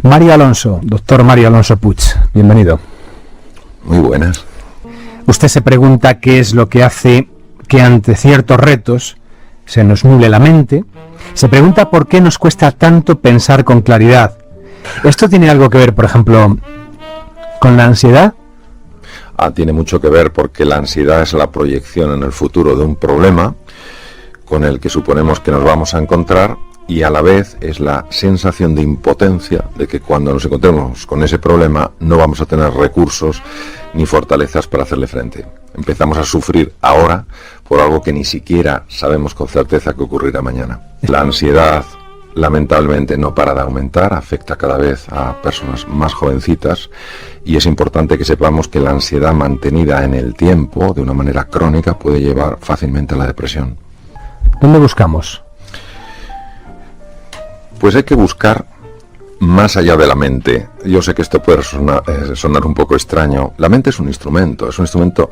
Mario Alonso, doctor Mario Alonso Puig, bienvenido. Muy buenas. Usted se pregunta qué es lo que hace que ante ciertos retos se nos nuble la mente. Se pregunta por qué nos cuesta tanto pensar con claridad. ¿Esto tiene algo que ver, por ejemplo, con la ansiedad? Tiene mucho que ver porque la ansiedad es la proyección en el futuro de un problema con el que suponemos que nos vamos a encontrar, y a la vez es la sensación de impotencia de que cuando nos encontremos con ese problema no vamos a tener recursos ni fortalezas para hacerle frente. Empezamos a sufrir ahora por algo que ni siquiera sabemos con certeza que ocurrirá mañana. La ansiedad, lamentablemente, no para de aumentar, afecta cada vez a personas más jovencitas, y es importante que sepamos que la ansiedad mantenida en el tiempo, de una manera crónica, puede llevar fácilmente a la depresión. ¿Dónde buscamos? Pues hay que buscar más allá de la mente. Yo sé que esto puede sonar un poco extraño. La mente es un instrumento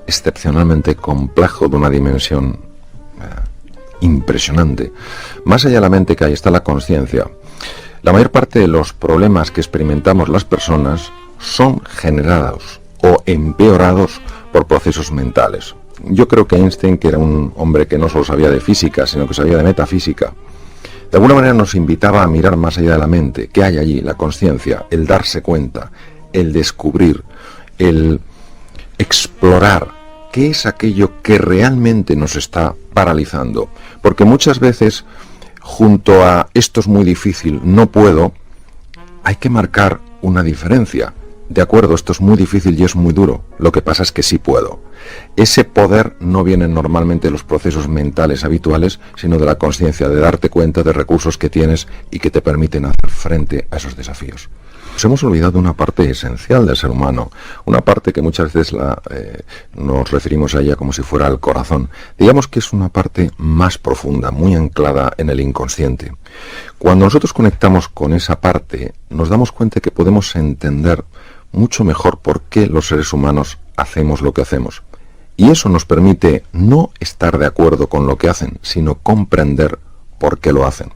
excepcionalmente complejo, de una dimensión impresionante. Más allá de la mente que ahí está la conciencia. La mayor parte de los problemas que experimentamos las personas son generados o empeorados por procesos mentales. Yo creo que Einstein, que era un hombre que no solo sabía de física, sino que sabía de metafísica, de alguna manera nos invitaba a mirar más allá de la mente. ¿Qué hay allí? La conciencia, el darse cuenta, el descubrir, el explorar qué es aquello que realmente nos está paralizando. Porque muchas veces, junto a esto es muy difícil, no puedo, hay que marcar una diferencia. De acuerdo, esto es muy difícil y es muy duro. Lo que pasa es que sí puedo. Ese poder no viene normalmente de los procesos mentales habituales, sino de la conciencia, de darte cuenta de recursos que tienes y que te permiten hacer frente a esos desafíos. Nos hemos olvidado de una parte esencial del ser humano, una parte que muchas veces nos referimos a ella como si fuera el corazón. Digamos que es una parte más profunda, muy anclada en el inconsciente. Cuando nosotros conectamos con esa parte, nos damos cuenta que podemos entender mucho mejor por qué los seres humanos hacemos lo que hacemos. Y eso nos permite no estar de acuerdo con lo que hacen, sino comprender por qué lo hacen.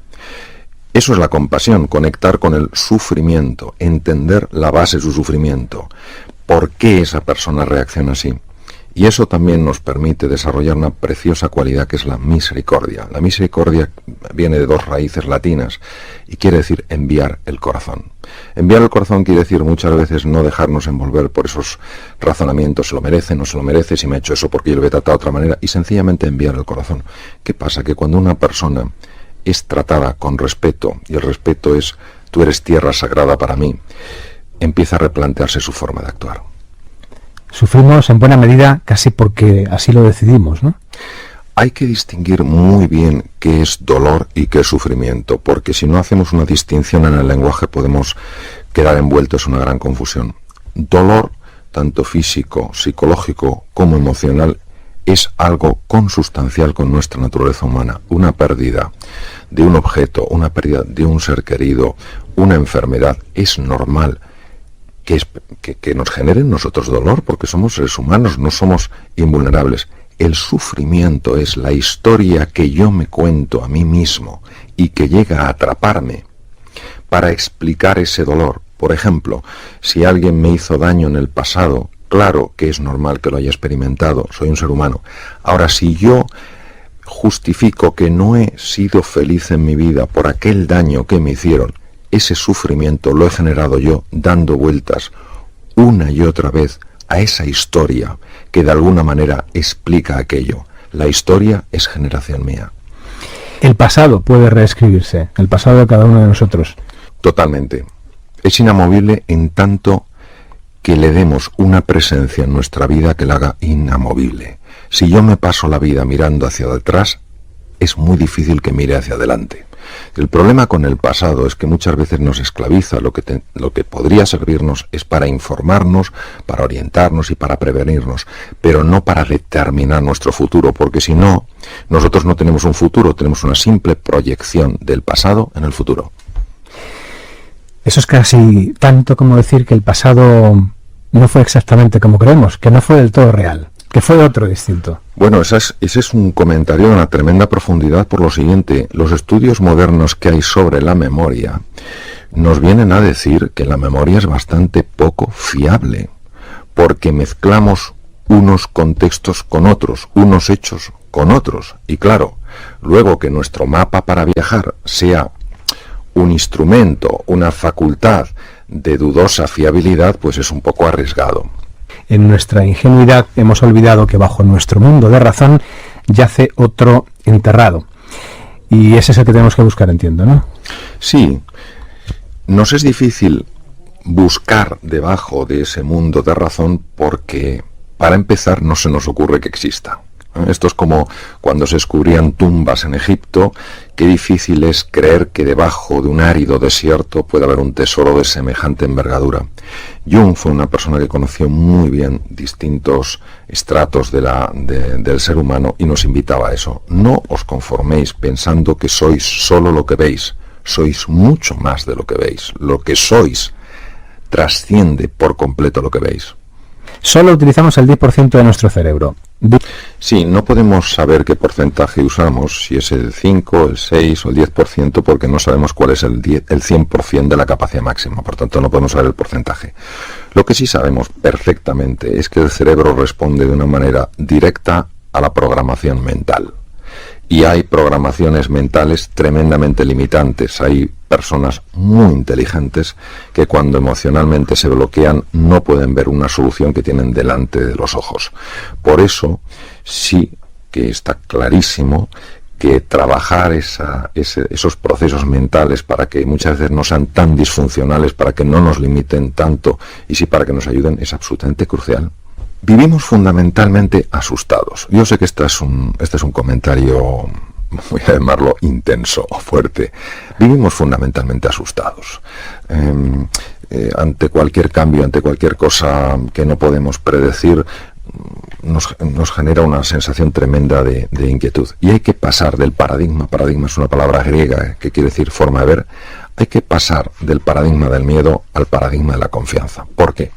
Eso es la compasión, conectar con el sufrimiento, entender la base de su sufrimiento, por qué esa persona reacciona así. Y eso también nos permite desarrollar una preciosa cualidad que es la misericordia. La misericordia viene de dos raíces latinas y quiere decir enviar el corazón. Enviar el corazón quiere decir muchas veces no dejarnos envolver por esos razonamientos, se lo merece, no se lo merece, si me ha hecho eso porque yo lo voy a tratar de otra manera, y sencillamente enviar el corazón. ¿Qué pasa? Que cuando una persona es tratada con respeto, y el respeto es tú eres tierra sagrada para mí, empieza a replantearse su forma de actuar. Sufrimos en buena medida casi porque así lo decidimos, ¿no? Hay que distinguir muy bien qué es dolor y qué es sufrimiento, porque si no hacemos una distinción en el lenguaje podemos quedar envueltos en una gran confusión. Dolor, tanto físico, psicológico como emocional, es algo consustancial con nuestra naturaleza humana. Una pérdida de un objeto, una pérdida de un ser querido, una enfermedad, es normal que nos generen nosotros dolor, porque somos seres humanos, no somos invulnerables. El sufrimiento es la historia que yo me cuento a mí mismo y que llega a atraparme para explicar ese dolor. Por ejemplo, si alguien me hizo daño en el pasado, claro que es normal que lo haya experimentado, soy un ser humano. Ahora, si yo justifico que no he sido feliz en mi vida por aquel daño que me hicieron, ese sufrimiento lo he generado yo dando vueltas una y otra vez a esa historia que de alguna manera explica aquello. La historia es generación mía. El pasado puede reescribirse, el pasado de cada uno de nosotros. Totalmente. Es inamovible en tanto que le demos una presencia en nuestra vida que la haga inamovible. Si yo me paso la vida mirando hacia atrás, es muy difícil que mire hacia adelante. El problema con el pasado es que muchas veces nos esclaviza. Lo que podría servirnos es para informarnos, para orientarnos y para prevenirnos, pero no para determinar nuestro futuro, porque si no, nosotros no tenemos un futuro, tenemos una simple proyección del pasado en el futuro. Eso es casi tanto como decir que el pasado no fue exactamente como creemos, que no fue del todo real. que fue otro distinto. Bueno, ese es un comentario de una tremenda profundidad por lo siguiente. Los estudios modernos que hay sobre la memoria nos vienen a decir que la memoria es bastante poco fiable, porque mezclamos unos contextos con otros, unos hechos con otros. Y claro, luego que nuestro mapa para viajar sea un instrumento, una facultad de dudosa fiabilidad, pues es un poco arriesgado. En nuestra ingenuidad hemos olvidado que bajo nuestro mundo de razón yace otro enterrado. Y ese es el que tenemos que buscar, entiendo, ¿no? Sí, nos es difícil buscar debajo de ese mundo de razón porque, para empezar, no se nos ocurre que exista. Esto es como cuando se descubrían tumbas en Egipto. Qué difícil es creer que debajo de un árido desierto puede haber un tesoro de semejante envergadura. Jung fue una persona que conoció muy bien distintos estratos del ser humano y nos invitaba a eso. No os conforméis pensando que sois solo lo que veis. Sois mucho más de lo que veis. Lo que sois trasciende por completo lo que veis. Solo utilizamos el 10% de nuestro cerebro. Sí, no podemos saber qué porcentaje usamos, si es el 5, el 6 o el 10%, porque no sabemos cuál es el 100% de la capacidad máxima, por tanto no podemos saber el porcentaje. Lo que sí sabemos perfectamente es que el cerebro responde de una manera directa a la programación mental. Y hay programaciones mentales tremendamente limitantes. Hay personas muy inteligentes que cuando emocionalmente se bloquean no pueden ver una solución que tienen delante de los ojos. Por eso sí que está clarísimo que trabajar esos procesos mentales para que muchas veces no sean tan disfuncionales, para que no nos limiten tanto y sí para que nos ayuden, es absolutamente crucial. Vivimos fundamentalmente asustados. Yo sé que este es un comentario, voy a llamarlo intenso o fuerte. Vivimos fundamentalmente asustados. Ante cualquier cambio, ante cualquier cosa que no podemos predecir, nos genera una sensación tremenda de inquietud. Y hay que pasar del paradigma es una palabra griega que quiere decir forma de ver, hay que pasar del paradigma del miedo al paradigma de la confianza. ¿Por qué?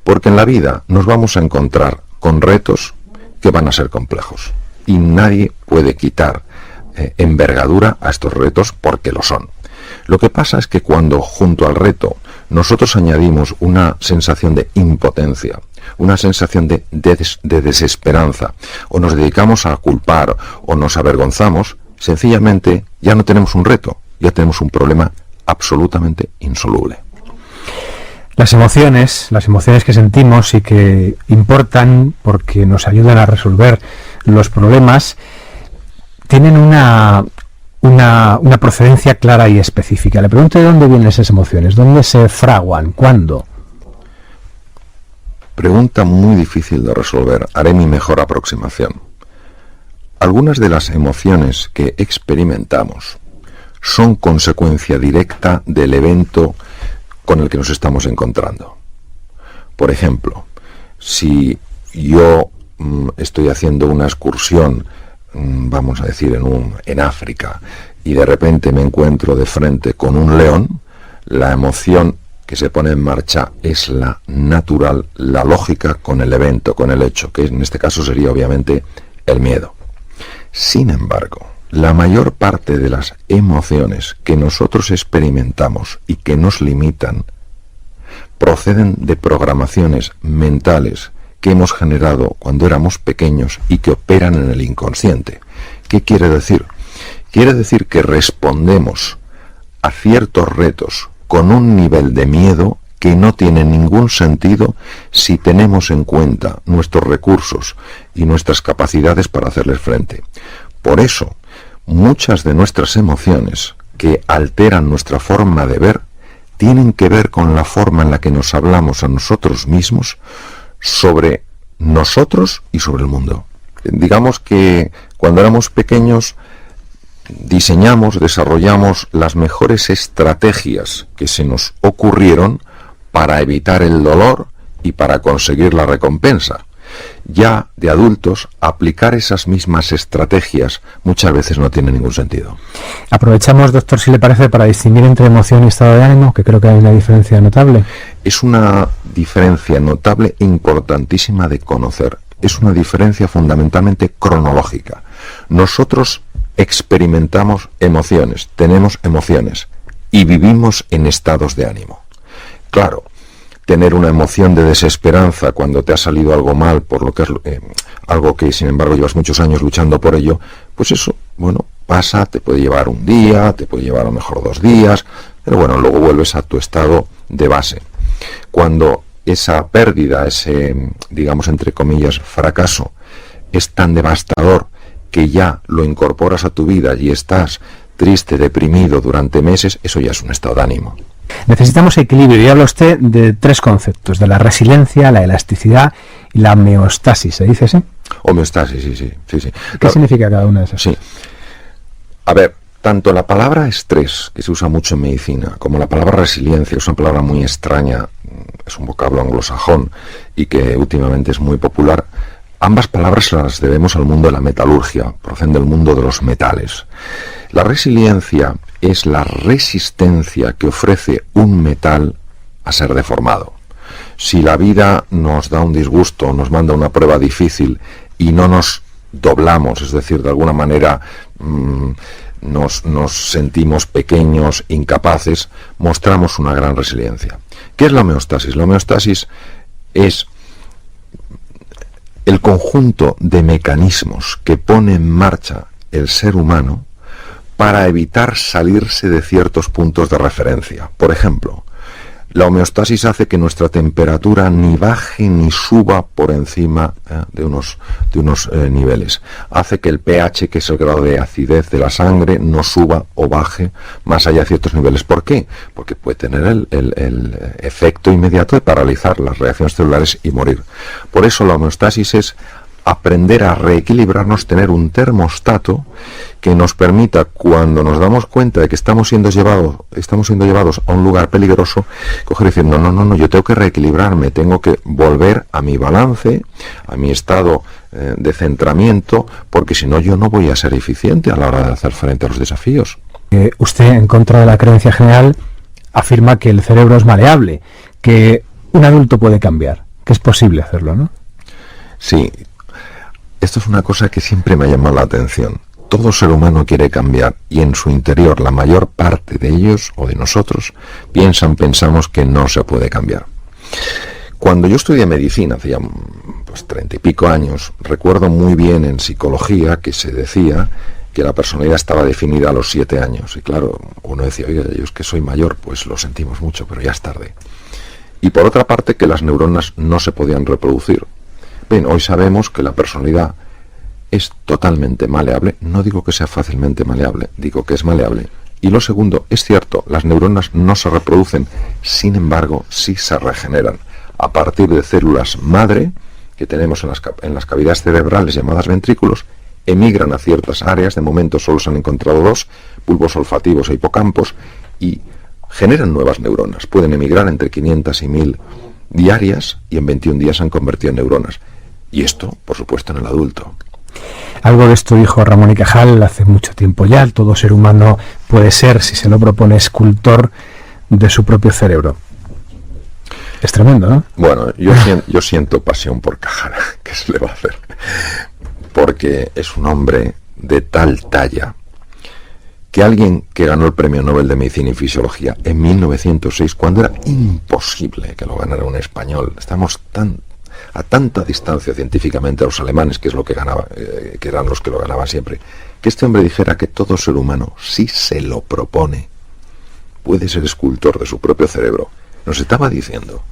Porque en la vida nos vamos a encontrar con retos que van a ser complejos y nadie puede quitar envergadura a estos retos porque lo son. Lo que pasa es que cuando junto al reto nosotros añadimos una sensación de impotencia, una sensación de desesperanza, o nos dedicamos a culpar o nos avergonzamos, sencillamente ya no tenemos un reto, ya tenemos un problema absolutamente insoluble. Las emociones que sentimos y que importan porque nos ayudan a resolver los problemas, tienen una procedencia clara y específica. Le pregunto de dónde vienen esas emociones, dónde se fraguan, cuándo. Pregunta muy difícil de resolver. Haré mi mejor aproximación. Algunas de las emociones que experimentamos son consecuencia directa del evento con el que nos estamos encontrando. Por ejemplo, si yo estoy haciendo una excursión, vamos a decir en África, y de repente me encuentro de frente con un león, la emoción que se pone en marcha es la natural, la lógica con el evento, con el hecho, que en este caso sería obviamente el miedo. Sin embargo, la mayor parte de las emociones que nosotros experimentamos y que nos limitan proceden de programaciones mentales que hemos generado cuando éramos pequeños y que operan en el inconsciente. ¿Qué quiere decir? Quiere decir que respondemos a ciertos retos con un nivel de miedo que no tiene ningún sentido si tenemos en cuenta nuestros recursos y nuestras capacidades para hacerles frente. Por eso, muchas de nuestras emociones que alteran nuestra forma de ver tienen que ver con la forma en la que nos hablamos a nosotros mismos sobre nosotros y sobre el mundo. Digamos que cuando éramos pequeños desarrollamos las mejores estrategias que se nos ocurrieron para evitar el dolor y para conseguir la recompensa. Ya de adultos, aplicar esas mismas estrategias muchas veces no tiene ningún sentido. Aprovechamos, doctor, si le parece, para distinguir entre emoción y estado de ánimo, que creo que hay una diferencia notable. Es una diferencia notable, importantísima de conocer. es una diferencia fundamentalmente cronológica. Nosotros experimentamos emociones, tenemos emociones y vivimos en estados de ánimo. Claro, tener una emoción de desesperanza cuando te ha salido algo mal, por lo que es algo que sin embargo llevas muchos años luchando por ello, pues eso, bueno, pasa, te puede llevar un día, te puede llevar a lo mejor 2 días, pero bueno, luego vuelves a tu estado de base. Cuando esa pérdida, ese, digamos, entre comillas, fracaso, es tan devastador que ya lo incorporas a tu vida y estás triste, deprimido durante meses, eso ya es un estado de ánimo. Necesitamos equilibrio, y habla usted de 3 conceptos, de la resiliencia, la elasticidad y la homeostasis, ¿se dice así? Homeostasis, sí. ¿Qué significa cada una de esas? Sí. A ver, tanto la palabra estrés, que se usa mucho en medicina, como la palabra resiliencia, es una palabra muy extraña, es un vocablo anglosajón y que últimamente es muy popular. Ambas palabras las debemos al mundo de la metalurgia, proceden del mundo de los metales. La resiliencia es la resistencia que ofrece un metal a ser deformado. Si la vida nos da un disgusto, nos manda una prueba difícil y no nos doblamos, es decir, de alguna manera nos sentimos pequeños, incapaces, mostramos una gran resiliencia. ¿Qué es la homeostasis? La homeostasis es el conjunto de mecanismos que pone en marcha el ser humano para evitar salirse de ciertos puntos de referencia. Por ejemplo, la homeostasis hace que nuestra temperatura ni baje ni suba por encima de unos niveles. Hace que el pH, que es el grado de acidez de la sangre, no suba o baje más allá de ciertos niveles. ¿Por qué? Porque puede tener el efecto inmediato de paralizar las reacciones celulares y morir. Por eso la homeostasis es aprender a reequilibrarnos, tener un termostato que nos permita, cuando nos damos cuenta de que estamos siendo llevados a un lugar peligroso, coger y decir, no, yo tengo que reequilibrarme, tengo que volver a mi balance, a mi estado de centramiento, porque si no yo no voy a ser eficiente a la hora de hacer frente a los desafíos. Usted, en contra de la creencia general, afirma que el cerebro es maleable, que un adulto puede cambiar, que es posible hacerlo, ¿no? Sí. Esto es una cosa que siempre me ha llamado la atención. Todo ser humano quiere cambiar y en su interior la mayor parte de ellos o de nosotros pensamos que no se puede cambiar. Cuando yo estudié medicina, hacía 30 y pico años, recuerdo muy bien en psicología que se decía que la personalidad estaba definida a los 7 años. Y claro, uno decía, oiga, yo es que soy mayor, pues lo sentimos mucho, pero ya es tarde. Y por otra parte, que las neuronas no se podían reproducir. Bien, hoy sabemos que la personalidad es totalmente maleable. No digo que sea fácilmente maleable, digo que es maleable. Y lo segundo, es cierto, las neuronas no se reproducen, sin embargo, sí se regeneran a partir de células madre que tenemos en las cavidades cerebrales llamadas ventrículos, emigran a ciertas áreas, de momento solo se han encontrado 2, bulbos olfativos e hipocampos, y generan nuevas neuronas. Pueden emigrar entre 500 y 1000 diarias y en 21 días se han convertido en neuronas. Y esto, por supuesto, en el adulto. Algo de esto dijo Ramón y Cajal hace mucho tiempo ya. Todo ser humano puede ser, si se lo propone, escultor de su propio cerebro. Es tremendo, ¿no? Bueno, yo siento pasión por Cajal. ¿Qué se le va a hacer? Porque es un hombre de tal talla que alguien que ganó el Premio Nobel de Medicina y Fisiología en 1906, cuando era imposible que lo ganara un español, estamos a tanta distancia científicamente a los alemanes, que es lo que ganaba, que eran los que lo ganaban siempre, que este hombre dijera que todo ser humano, si se lo propone, puede ser escultor de su propio cerebro, nos estaba diciendo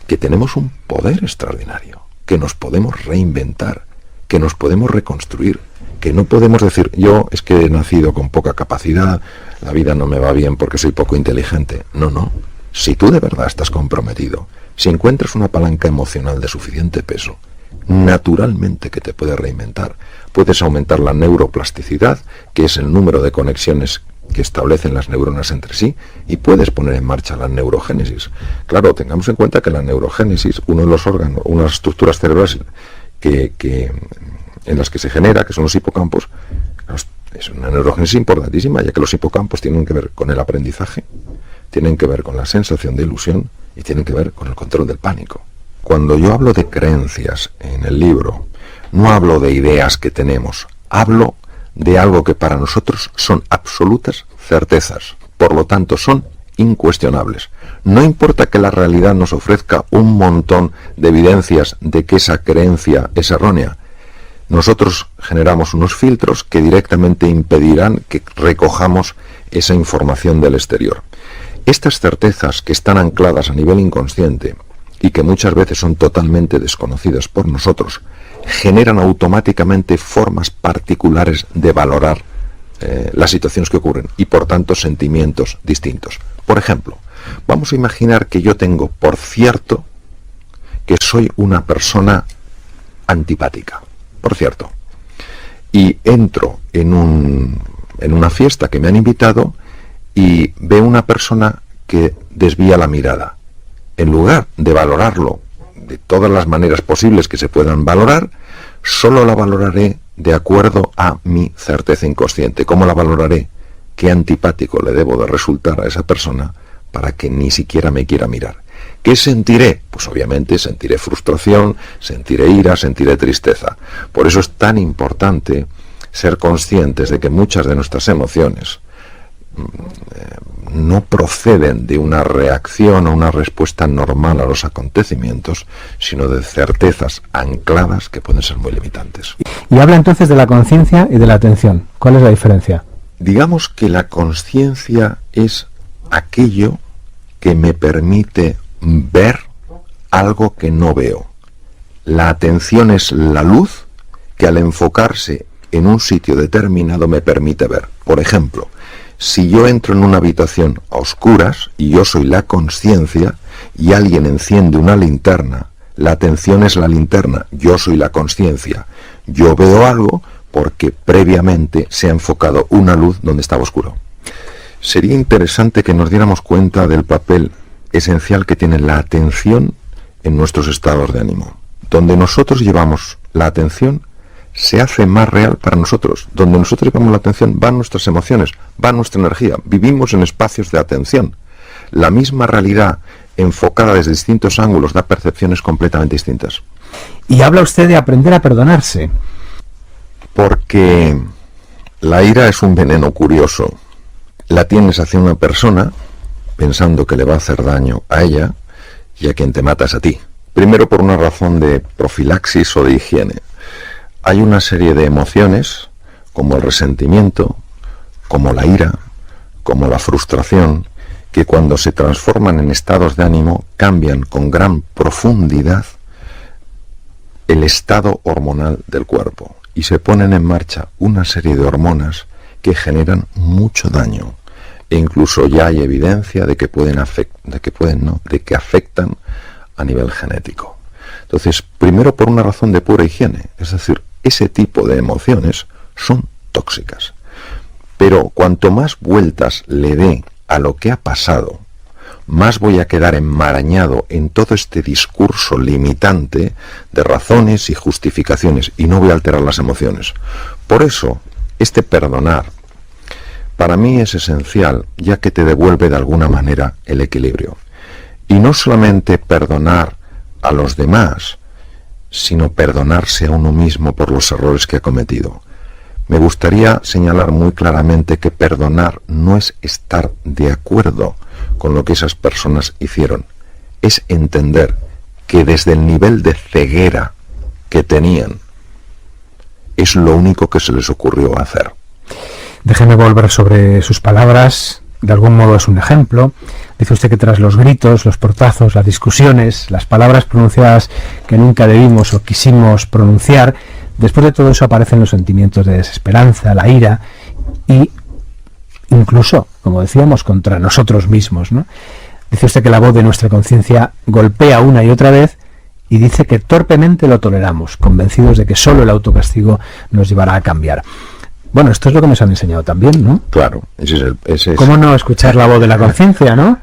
que tenemos un poder extraordinario, que nos podemos reinventar, que nos podemos reconstruir, que no podemos decir, yo es que he nacido con poca capacidad, la vida no me va bien porque soy poco inteligente. No. Si tú de verdad estás comprometido, si encuentras una palanca emocional de suficiente peso, naturalmente que te puedes reinventar. Puedes aumentar la neuroplasticidad, que es el número de conexiones que establecen las neuronas entre sí, y puedes poner en marcha la neurogénesis. Claro, tengamos en cuenta que la neurogénesis, uno de los órganos, unas estructuras cerebrales en las que se genera, que son los hipocampos, es una neurogénesis importantísima, ya que los hipocampos tienen que ver con el aprendizaje, tienen que ver con la sensación de ilusión y tienen que ver con el control del pánico. cuando yo hablo de creencias en el libro, no hablo de ideas que tenemos, hablo de algo que para nosotros son absolutas certezas, por lo tanto son incuestionables. No importa que la realidad nos ofrezca un montón de evidencias de que esa creencia es errónea, nosotros generamos unos filtros que directamente impedirán que recojamos esa información del exterior. Estas certezas que están ancladas a nivel inconsciente y que muchas veces son totalmente desconocidas por nosotros, generan automáticamente formas particulares de valorar las situaciones que ocurren y por tanto sentimientos distintos. Por ejemplo, vamos a imaginar que yo tengo por cierto que soy una persona antipática, por cierto, y entro en una fiesta que me han invitado y veo una persona que desvía la mirada. En lugar de valorarlo de todas las maneras posibles que se puedan valorar, solo la valoraré de acuerdo a mi certeza inconsciente. ¿Cómo la valoraré? ¿Qué antipático le debo de resultar a esa persona para que ni siquiera me quiera mirar? ¿Qué sentiré? Pues obviamente sentiré frustración, sentiré ira, sentiré tristeza. Por eso es tan importante ser conscientes de que muchas de nuestras emociones no proceden de una reacción o una respuesta normal a los acontecimientos, sino de certezas ancladas que pueden ser muy limitantes. Y habla entonces de la conciencia y de la atención. ¿Cuál es la diferencia? Digamos que la conciencia es aquello que me permite ver algo que no veo. La atención es la luz que al enfocarse en un sitio determinado me permite ver. Por ejemplo, si yo entro en una habitación a oscuras y yo soy la conciencia y alguien enciende una linterna, la atención es la linterna, yo soy la conciencia. Yo veo algo porque previamente se ha enfocado una luz donde estaba oscuro. Sería interesante que nos diéramos cuenta del papel esencial que tiene la atención en nuestros estados de ánimo. Donde nosotros llevamos la atención, se hace más real para nosotros. Donde nosotros llevamos la atención van nuestras emociones, va nuestra energía. Vivimos en espacios de atención. La misma realidad enfocada desde distintos ángulos da percepciones completamente distintas. Y habla usted de aprender a perdonarse. Porque la ira es un veneno curioso. La tienes hacia una persona pensando que le va a hacer daño a ella y a quien te mata es a ti. Primero por una razón de profilaxis o de higiene. Hay una serie de emociones, como el resentimiento, como la ira, como la frustración, que cuando se transforman en estados de ánimo cambian con gran profundidad el estado hormonal del cuerpo y se ponen en marcha una serie de hormonas que generan mucho daño e incluso ya hay evidencia de que que afectan a nivel genético. Entonces, primero por una razón de pura higiene, es decir, ese tipo de emociones son tóxicas. Pero cuanto más vueltas le dé a lo que ha pasado, más voy a quedar enmarañado en todo este discurso limitante de razones y justificaciones y no voy a alterar las emociones. Por eso, este perdonar para mí es esencial, ya que te devuelve de alguna manera el equilibrio. Y no solamente perdonar a los demás, sino perdonarse a uno mismo por los errores que ha cometido. Me gustaría señalar muy claramente que perdonar no es estar de acuerdo con lo que esas personas hicieron, es entender que desde el nivel de ceguera que tenían, es lo único que se les ocurrió hacer. Déjeme volver sobre sus palabras. De algún modo es un ejemplo. Dice usted que tras los gritos, los portazos, las discusiones, las palabras pronunciadas que nunca debimos o quisimos pronunciar, después de todo eso aparecen los sentimientos de desesperanza, la ira y incluso, como decíamos, contra nosotros mismos, ¿no? Dice usted que la voz de nuestra conciencia golpea una y otra vez y dice que torpemente lo toleramos, convencidos de que solo el autocastigo nos llevará a cambiar. Bueno, esto es lo que nos han enseñado también, ¿no? Claro, ese es. ¿Cómo no escuchar la voz de la conciencia, no?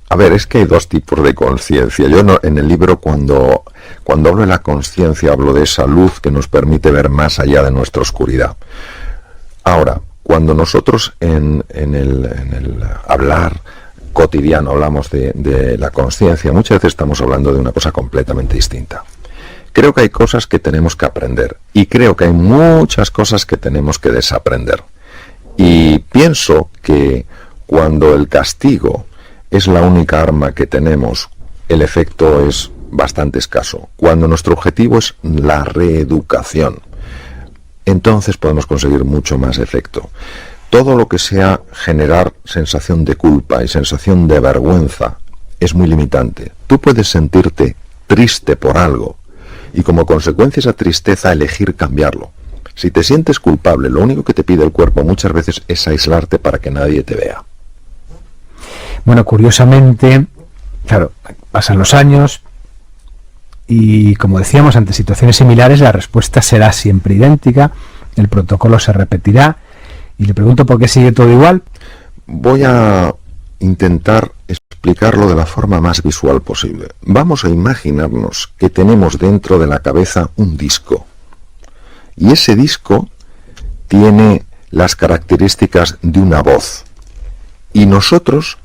A ver, es que hay dos tipos de conciencia. Yo en el libro, cuando hablo de la conciencia, hablo de esa luz que nos permite ver más allá de nuestra oscuridad. Ahora, cuando nosotros en el hablar cotidiano hablamos de la consciencia, muchas veces estamos hablando de una cosa completamente distinta. Creo que hay cosas que tenemos que aprender y creo que hay muchas cosas que tenemos que desaprender. Y pienso que cuando el castigo es la única arma que tenemos, el efecto es bastante escaso. Cuando nuestro objetivo es la reeducación, entonces podemos conseguir mucho más efecto. Todo lo que sea generar sensación de culpa y sensación de vergüenza es muy limitante. Tú puedes sentirte triste por algo y como consecuencia de esa tristeza elegir cambiarlo. Si te sientes culpable, lo único que te pide el cuerpo muchas veces es aislarte para que nadie te vea. Bueno, curiosamente, claro, pasan los años y, como decíamos, ante situaciones similares la respuesta será siempre idéntica, el protocolo se repetirá. Y le pregunto por qué sigue todo igual. Voy a intentar explicarlo de la forma más visual posible. Vamos a imaginarnos que tenemos dentro de la cabeza un disco. Y ese disco tiene las características de una voz. Y nosotros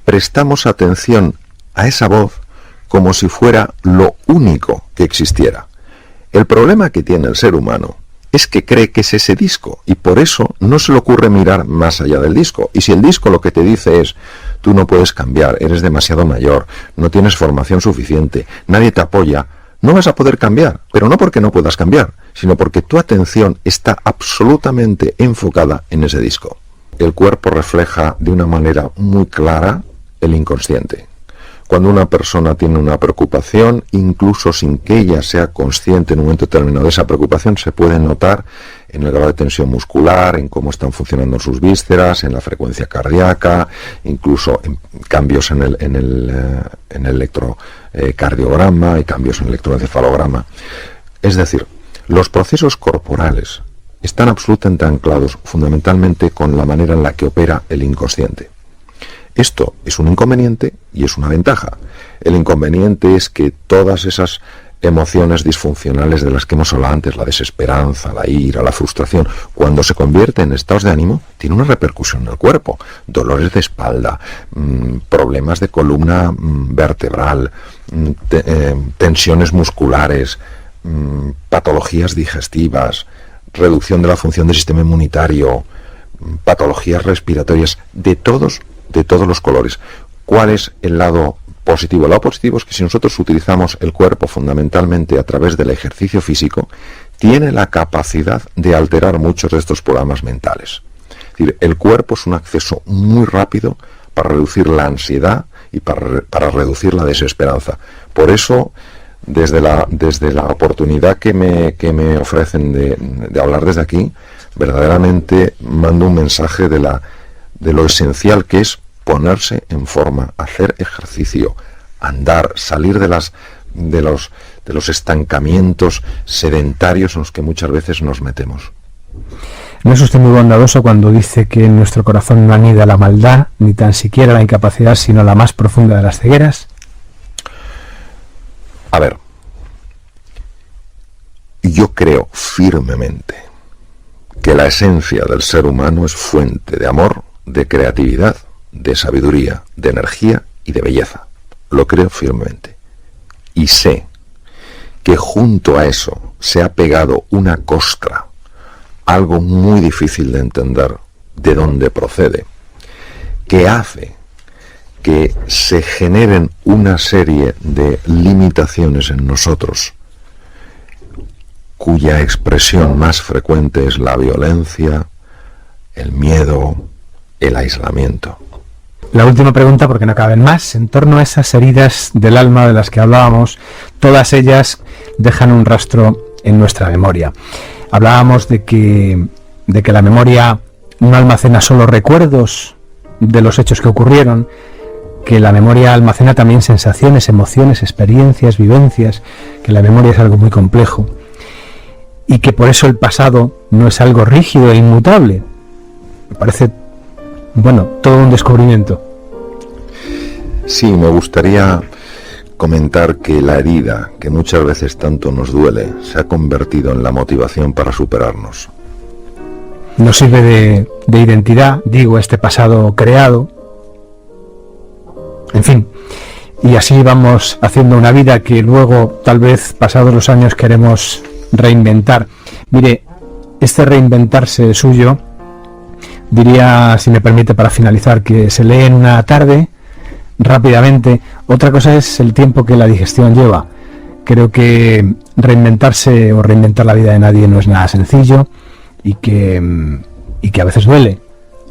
prestamos atención a esa voz como si fuera lo único que existiera. El problema que tiene el ser humano es que cree que es ese disco y por eso no se le ocurre mirar más allá del disco. Y si el disco lo que te dice es, tú no puedes cambiar, eres demasiado mayor, no tienes formación suficiente, nadie te apoya, no vas a poder cambiar, pero no porque no puedas cambiar, sino porque tu atención está absolutamente enfocada en ese disco. El cuerpo refleja de una manera muy clara el inconsciente. Cuando una persona tiene una preocupación, incluso sin que ella sea consciente en un momento determinado de esa preocupación, se puede notar en el grado de tensión muscular, en cómo están funcionando sus vísceras, en la frecuencia cardíaca, incluso en cambios en el electrocardiograma y cambios en el electroencefalograma. Es decir, los procesos corporales están absolutamente anclados fundamentalmente con la manera en la que opera el inconsciente. Esto es un inconveniente y es una ventaja. El inconveniente es que todas esas emociones disfuncionales de las que hemos hablado antes, la desesperanza, la ira, la frustración, cuando se convierten en estados de ánimo, tiene una repercusión en el cuerpo. Dolores de espalda, problemas de columna vertebral, tensiones musculares, patologías digestivas, reducción de la función del sistema inmunitario, patologías respiratorias, de todos los colores. ¿Cuál es el lado positivo? El lado positivo es que si nosotros utilizamos el cuerpo fundamentalmente a través del ejercicio físico, tiene la capacidad de alterar muchos de estos programas mentales. Es decir, el cuerpo es un acceso muy rápido para reducir la ansiedad y para reducir la desesperanza. Por eso, desde la oportunidad que me ofrecen de hablar desde aquí, verdaderamente mando un mensaje de lo esencial que es ponerse en forma, hacer ejercicio, andar, salir de los estancamientos sedentarios en los que muchas veces nos metemos. ¿No es usted muy bondadoso cuando dice que en nuestro corazón no anida la maldad, ni tan siquiera la incapacidad, sino la más profunda de las cegueras? A ver, yo creo firmemente que la esencia del ser humano es fuente de amor, de creatividad, de sabiduría, de energía y de belleza. Lo creo firmemente. Y sé que junto a eso se ha pegado una costra, algo muy difícil de entender de dónde procede, que hace que se generen una serie de limitaciones en nosotros, cuya expresión más frecuente es la violencia, el miedo, el aislamiento. La última pregunta, porque no caben más, en torno a esas heridas del alma de las que hablábamos, todas ellas dejan un rastro en nuestra memoria. Hablábamos de que la memoria no almacena solo recuerdos de los hechos que ocurrieron, que la memoria almacena también sensaciones, emociones, experiencias, vivencias, que la memoria es algo muy complejo y que por eso el pasado no es algo rígido e inmutable. Me parece, todo un descubrimiento. Sí, me gustaría comentar que la herida, que muchas veces tanto nos duele, se ha convertido en la motivación para superarnos. Nos sirve de identidad, digo, este pasado creado, En fin, y así vamos haciendo una vida que luego, tal vez, pasados los años, queremos reinventar. Mire, este reinventarse suyo, diría, si me permite para finalizar, que se lee en una tarde, rápidamente. Otra cosa es el tiempo que la digestión lleva. Creo que reinventarse o reinventar la vida de nadie no es nada sencillo y que a veces duele.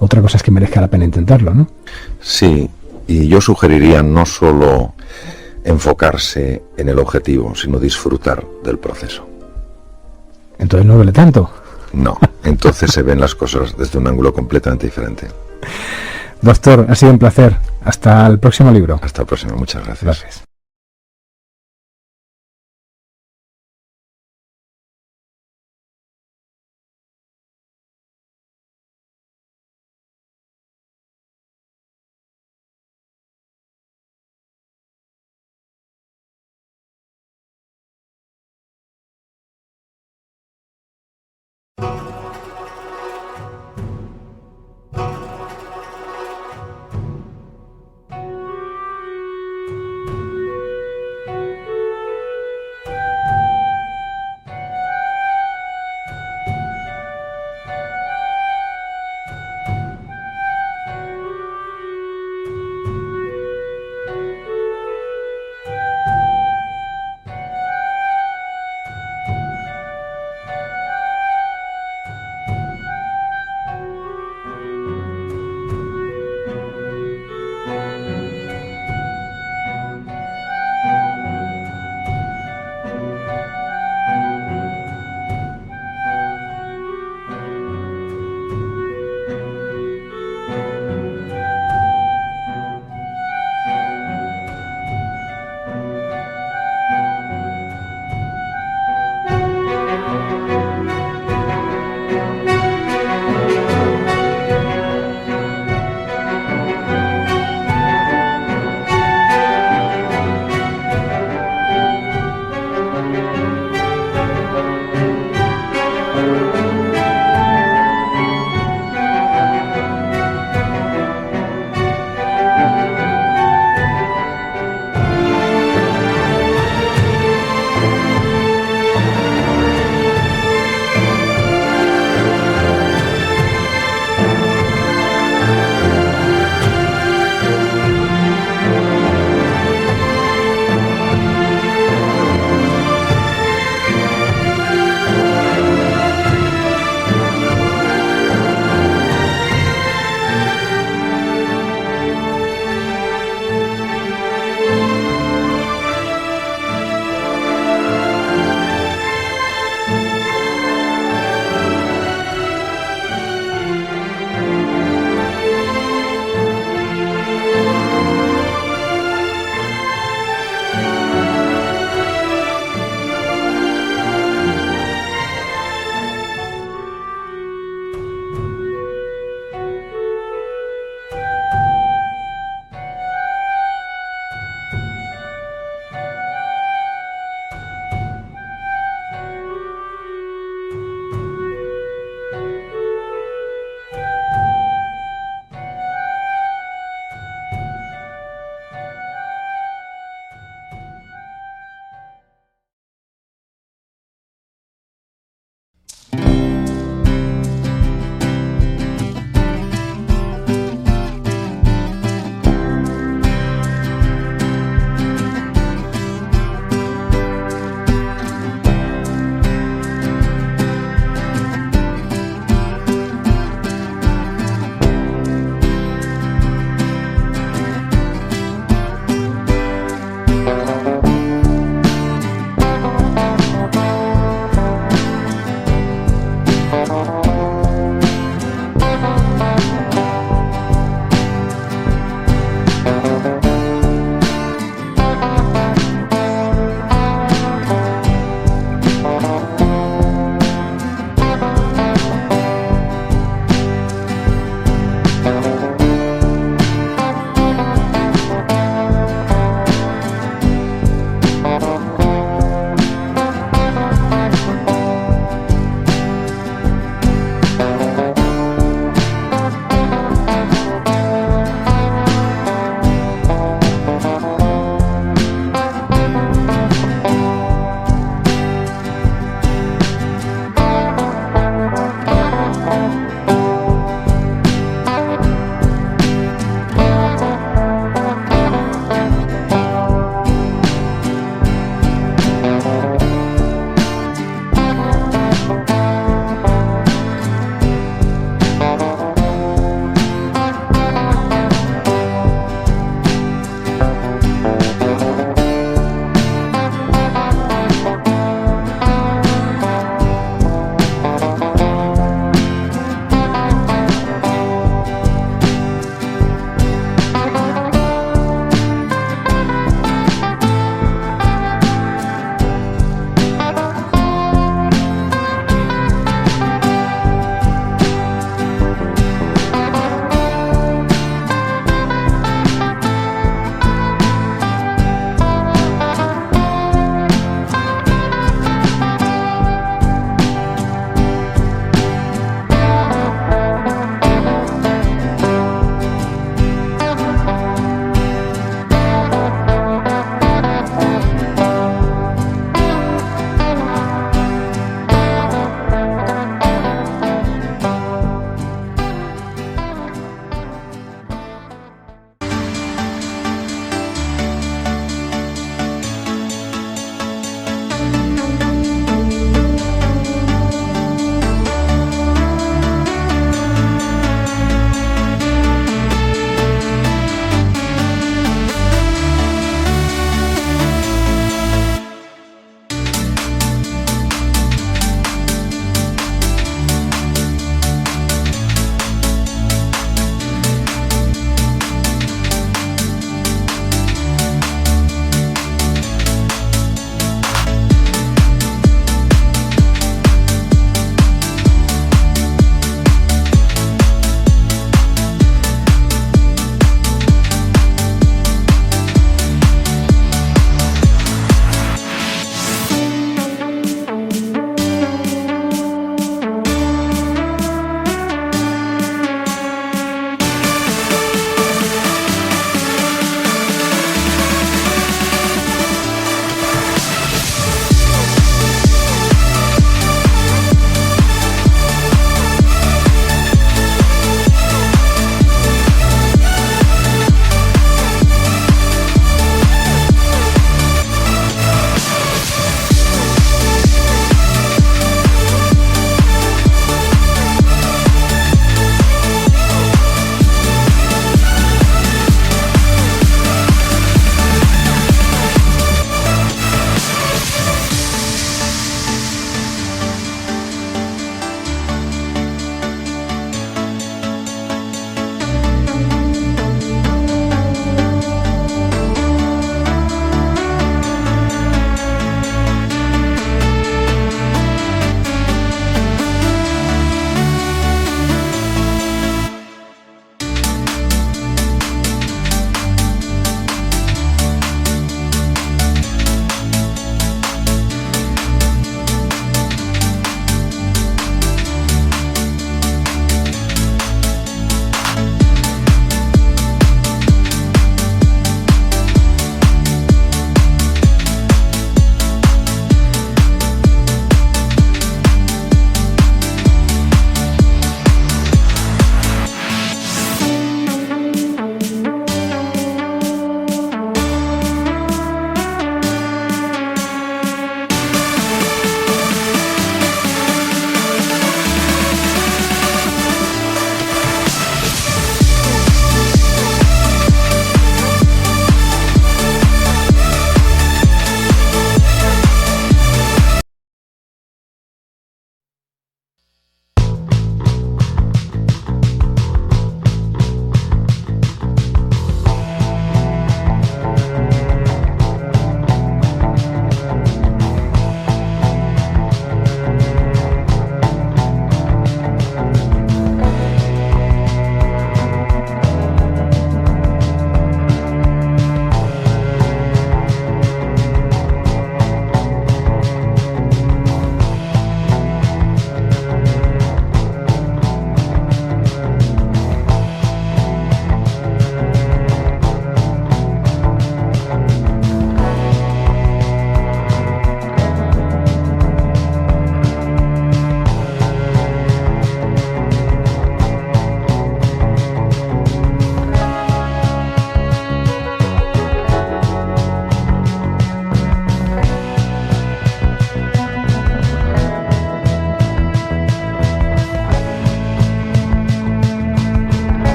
Otra cosa es que merezca la pena intentarlo, ¿no? Sí, y yo sugeriría no solo enfocarse en el objetivo, sino disfrutar del proceso. Entonces no duele tanto. No, entonces se ven las cosas desde un ángulo completamente diferente. Doctor, ha sido un placer. Hasta el próximo libro. Hasta el próximo, muchas gracias. Gracias.